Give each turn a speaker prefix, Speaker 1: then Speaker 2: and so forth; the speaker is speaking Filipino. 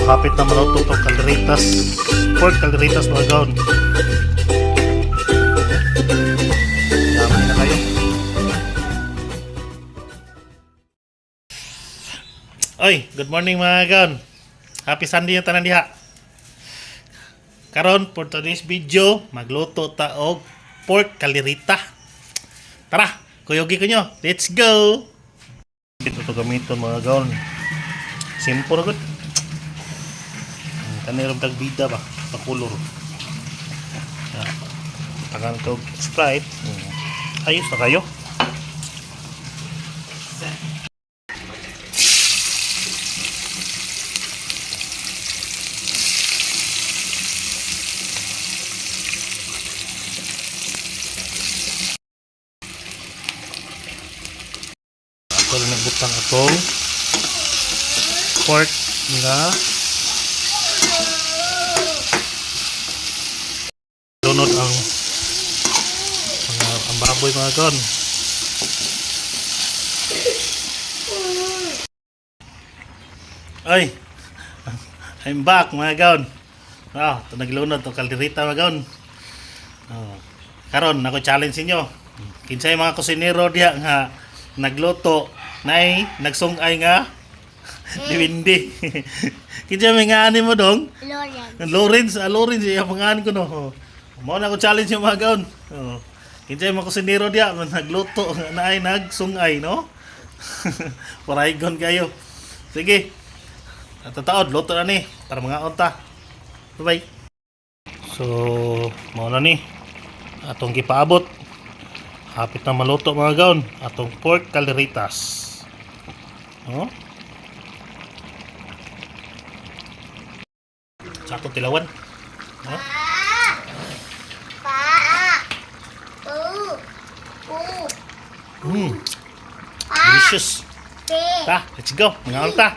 Speaker 1: Kapit na maluto itong kaleritas. Pork kaleritas mga gaon. Dami na kayo. Oy, good morning mga gaon. Happy Sunday yung tanan diha. Karon for today's video, magluto ta og pork kalerita. Tara, kuyogi ko nyo. Let's go! Ito to gamiton mga gaon. Simple good. Kanirong tagbida ba? Pakulor. Tagan ko Sprite. Ayos na kayo. Ako rin nagbutang atong pork nga lunod ang baboy mga gaon. Ay, I'm back mga gaon. Ito naglunod itong kalderita mga gaon. Karon ako challenge inyo. Kinsay mga kusinero diha nga nagluto nay nagsungay nga diwindi. Kinsay may nga ani mo dong? Lawrence. Lawrence yung pangalan ko no. Mao na ko challenge yung mga gaon. Kinsay mga kusinero diha nagluto na ay nagsungay no. Paraygon kayo. Sige. Tataod luto na ni para mga unta. Bye. So, mao na ni atong gipaabot. Hapit na maluto mga gaon atong pork kaleritas. Sakto tilawan. Delicious. Ta, let's go. Mga ta.